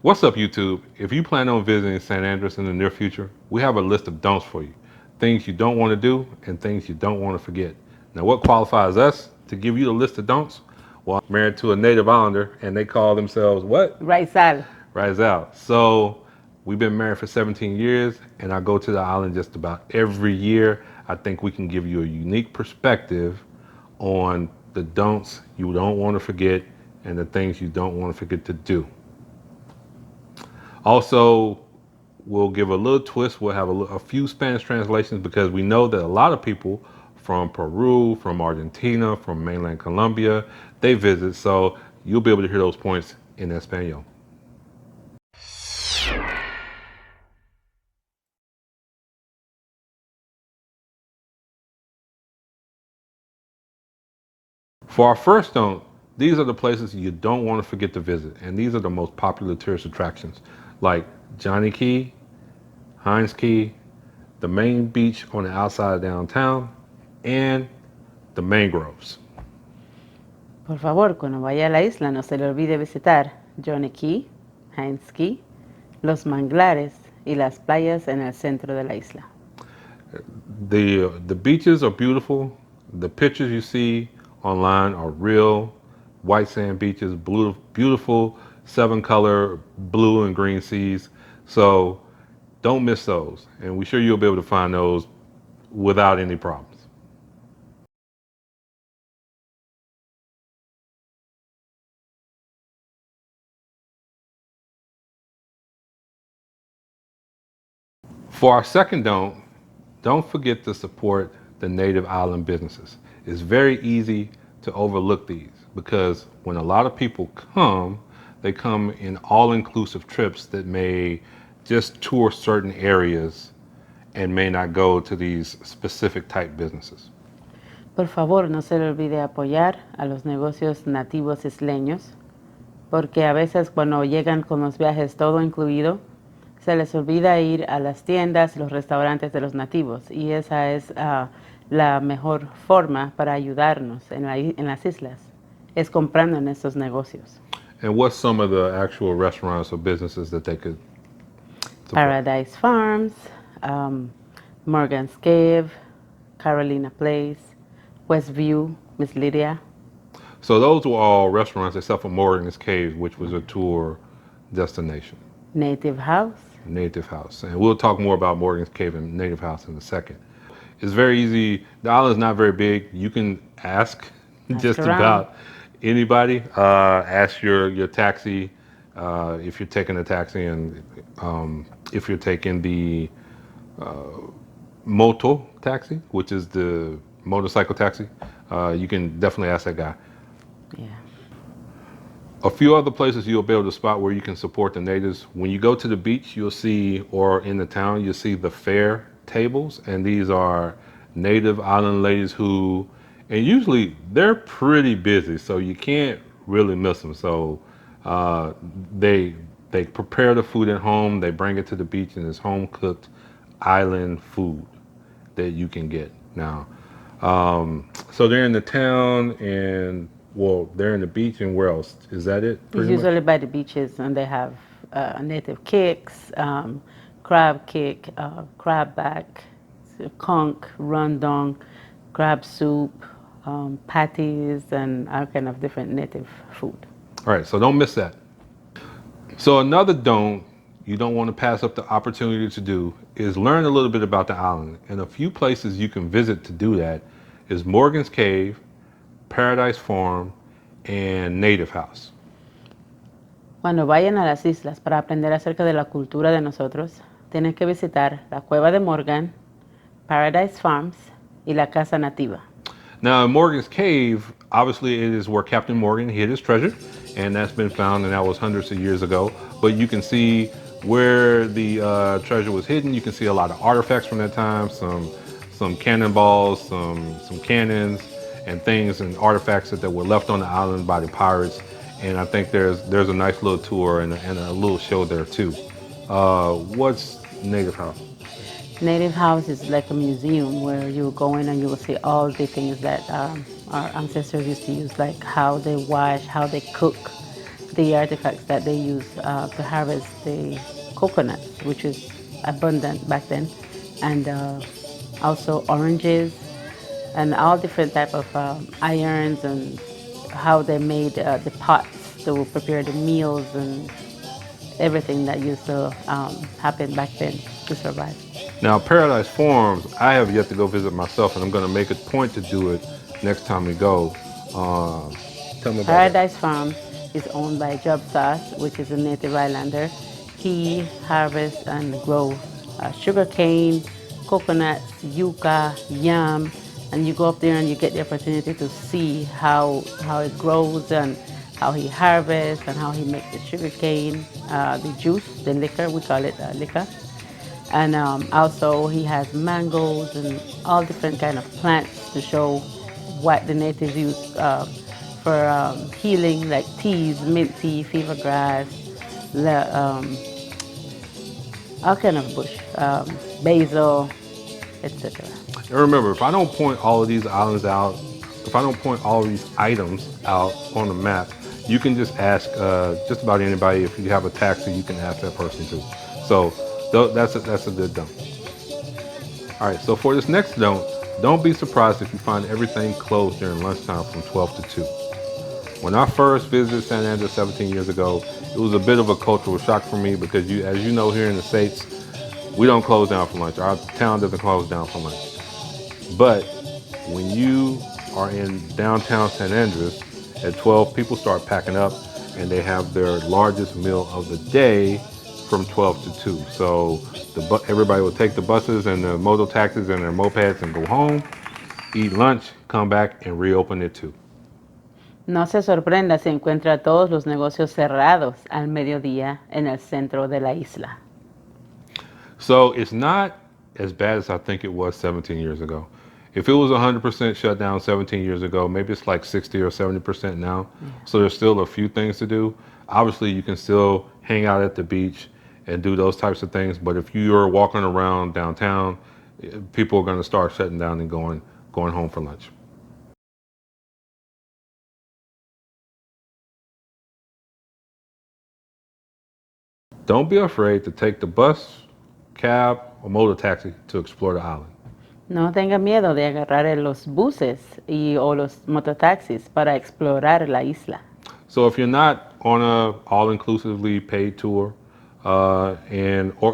What's up, YouTube? If you plan on visiting St. Andrews in the near future, we have a list of don'ts for you. Things you don't want to do and things you don't want to forget. Now, what qualifies us to give you the list of don'ts? Well, I'm married to a native islander and they call themselves what? Raizal. Rizal. So we've been married for 17 years and I go to the island just about every year. I think we can give you a unique perspective on the don'ts you don't want to forget and the things you don't want to forget to do. Also, we'll give a little twist. We'll have a few Spanish translations because we know that a lot of people from Peru, from Argentina, from mainland Colombia, they visit. So you'll be able to hear those points in Espanol. For our first don't, these are the places you don't want to forget to visit. And these are the most popular tourist attractions like Johnny Key, Heinz Key, the main beach on the outside of downtown, and the mangroves. Por favor, cuando vaya a la isla no se le olvide visitar Johnny Key, Heinz Key, los manglares y las playas en el centro de la isla. The beaches are beautiful. The pictures you see online are real. White sand beaches, blue, beautiful seven color blue and green seas. So don't miss those. And we're sure you'll be able to find those without any problems. For our second don't forget to support the native island businesses. It's very easy to overlook these because when a lot of people come, they come in all inclusive trips that may just tour certain areas and may not go to these specific type businesses. Por favor, no se le olvide apoyar a los negocios nativos isleños, porque a veces cuando llegan con los viajes todo incluido, se les olvida ir a las tiendas, los restaurantes de los nativos, y esa es la mejor forma para ayudarnos en las islas, es comprando en estos negocios. And what's some of the actual restaurants or businesses that they could support? Paradise Farms, Morgan's Cave, Carolina Place, Westview, Miss Lydia. So those were all restaurants except for Morgan's Cave, which was a tour destination. Native House. Native House. And we'll talk more about Morgan's Cave and Native House in a second. It's very easy. The island's not very big. You can ask just around. about anybody. Ask your taxi if you're taking a taxi, and if you're taking the moto taxi, which is the motorcycle taxi, you can definitely ask that guy. Yeah. A few other places you'll be able to spot where you can support the natives. When you go to the beach, you'll see, or in the town, you'll see the fair tables. And these are native island ladies who, and usually they're pretty busy, so you can't really miss them. So they prepare the food at home, they bring it to the beach, and it's home cooked island food that you can get now. So they're in the town and well, they're in the beach and where else? Is that it? It's Pretty usually much. by the beaches, and they have native cakes, crab cake, crab back, conch, rondong, crab soup, patties, and all kind of different native food. All right, so don't miss that. So another don't you don't want to pass up the opportunity to do is learn a little bit about the island. And a few places you can visit to do that is Morgan's Cave, Paradise Farm, and Native House. Cuando vayan a las islas para aprender acerca de la cultura de nosotros, tienen que visitar la Cueva de Morgan, Paradise Farms y la Casa Nativa. Now, in Morgan's Cave, obviously it is where Captain Morgan hid his treasure, and that's been found, and that was hundreds of years ago. But you can see where the treasure was hidden. You can see a lot of artifacts from that time, some cannonballs, some cannons, and things and artifacts that were left on the island by the pirates. And I think there's a nice little tour and a little show there too. What's Native House? Native House is like a museum where you go in and you will see all the things that our ancestors used to use, like how they wash, how they cook the artifacts that they use to harvest the coconut, which is abundant back then, and also oranges and all different type of irons and how they made the pots to prepare the meals and everything that used to happen back then to survive. Now, Paradise Farms, I have yet to go visit myself, and I'm going to make a point to do it next time we go. Uh, Tell me about that. Paradise Farm is owned by Job Sauce, which is a native islander. He harvests and grows sugar cane, coconuts, yuca, yam, and you go up there and you get the opportunity to see how it grows and how he harvests and how he makes the sugar cane, the juice, the liquor, we call it liquor. And also he has mangoes and all different kind of plants to show what the natives use for healing, like teas, mint tea, fever grass, all kind of bush, basil, etc. And remember, if I don't point all of these islands out, if I don't point all of these items out on the map, you can just ask just about anybody. If you have a taxi, you can ask that person too. So that's a good dump. All right, so for this next don't be surprised if you find everything closed during lunchtime from 12 to 2. When I first visited San Andreas 17 years ago, it was a bit of a cultural shock for me because as you know, here in the States, we don't close down for lunch. Our town doesn't close down for lunch. But when you are in downtown San Andreas at 12, people start packing up and they have their largest meal of the day from 12 to 2. So everybody will take the buses and the motor taxis and their mopeds and go home, eat lunch, come back and reopen at 2. No se sorprenda si encuentra todos los negocios cerrados al mediodía en el centro de la isla. So it's not as bad as I think it was 17 years ago. If it was 100% shut down 17 years ago, maybe it's like 60 or 70% now. Yeah. So there's still a few things to do. Obviously, you can still hang out at the beach and do those types of things. But if you're walking around downtown, people are going to start shutting down and going home for lunch. Don't be afraid to take the bus, cab, or motor taxi to explore the island. No tenga miedo de agarrar los buses o los mototaxis para explorar la isla. So if you're not on a all-inclusively paid tour, or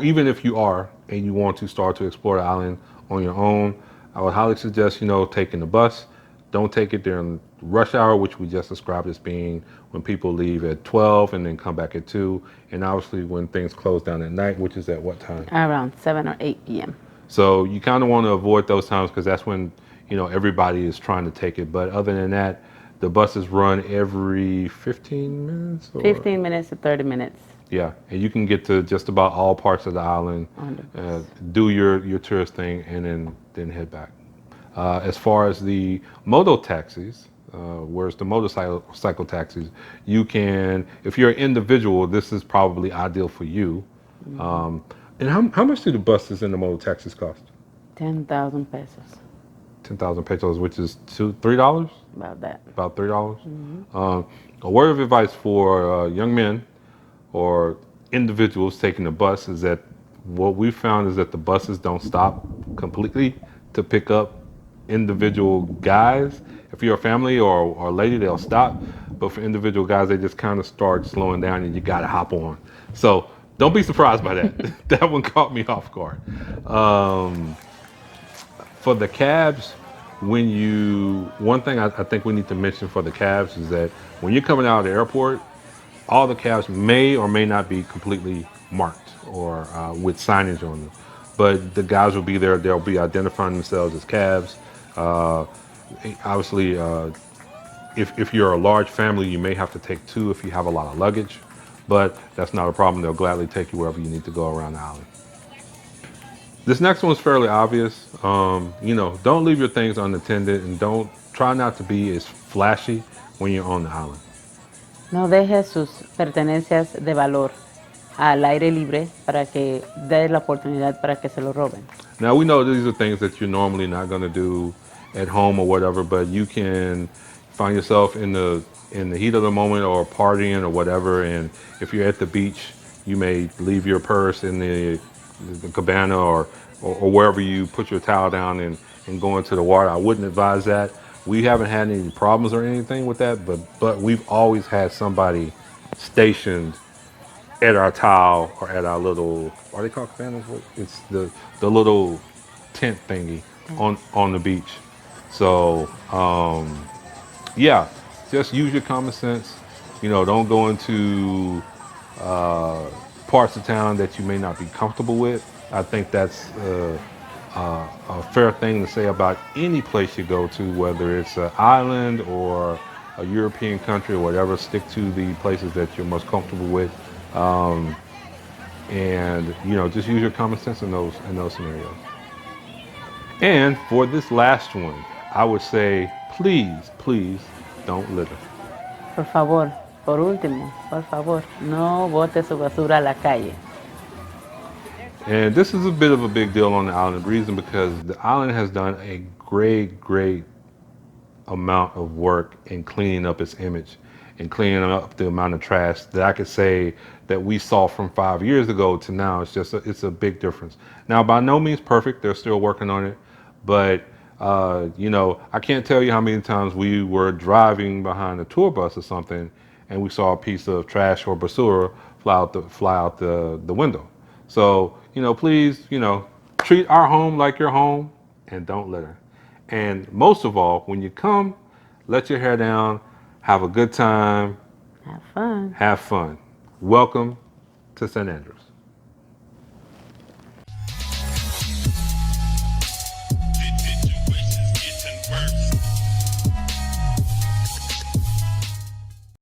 even if you are and you want to start to explore the island on your own, I would highly suggest taking the bus. Don't take it during rush hour, which we just described as being when people leave at 12 and then come back at 2, and obviously when things close down at night, which is at what time? Around 7 or 8 p.m. So you kind of want to avoid those times because that's when everybody is trying to take it. But other than that, the buses run every 15 minutes? 15 minutes to 30 minutes. Yeah, and you can get to just about all parts of the island, do your tourist thing, and then head back. As far as the moto taxis, whereas the motorcycle taxis, you can, if you're an individual, this is probably ideal for you. Mm-hmm. And how much do the buses and the motor taxis cost? 10,000 pesos. 10,000 pesos, which is $3? About that. About $3. Mm-hmm. A word of advice for young men or individuals taking the bus is that what we found is that the buses don't stop completely to pick up individual guys. If you're a family or a lady, they'll stop. But for individual guys, they just kind of start slowing down and you got to hop on. So don't be surprised by that. That one caught me off guard. For the cabs, one thing I think we need to mention for the cabs is that when you're coming out of the airport, all the cabs may or may not be completely marked or with signage on them. But the guys will be there. They'll be identifying themselves as cabs. Obviously, if you're a large family, you may have to take 2 if you have a lot of luggage. But that's not a problem. They'll gladly take you wherever you need to go around the island. This next one's fairly obvious. Don't leave your things unattended and try not to be as flashy when you're on the island. No deje sus pertenencias de valor al aire libre para que dé la oportunidad para que se lo roben. Now we know these are things that you're normally not going to do at home or whatever, but you can find yourself in the heat of the moment or partying or whatever, and if you're at the beach, you may leave your purse in the cabana or wherever you put your towel down and go into the water. I wouldn't advise that. We haven't had any problems or anything with that, but we've always had somebody stationed at our towel or at our little, are they called cabanas? It's the little tent thingy on the beach. So yeah, just use your common sense. You know, don't go into parts of town that you may not be comfortable with. I think that's a fair thing to say about any place you go to, whether it's an island or a European country or whatever. Stick to the places that you're most comfortable with, and you know, just use your common sense in those scenarios. And for this last one, I would say, please, please don't litter. Por favor, por último, por favor, no bote su basura a la calle. And this is a bit of a big deal on the island. The reason because the island has done a great amount of work in cleaning up its image and cleaning up the amount of trash that I could say that we saw from 5 years ago to now. It's a big difference. Now, by no means perfect. They're still working on it, but you know, I can't tell you how many times we were driving behind a tour bus or something, and we saw a piece of trash or basura fly out the window. So you know, please, you know, treat our home like your home and don't litter. And most of all, when you come, let your hair down, have a good time, Have fun. have fun. Welcome to St. Andrews.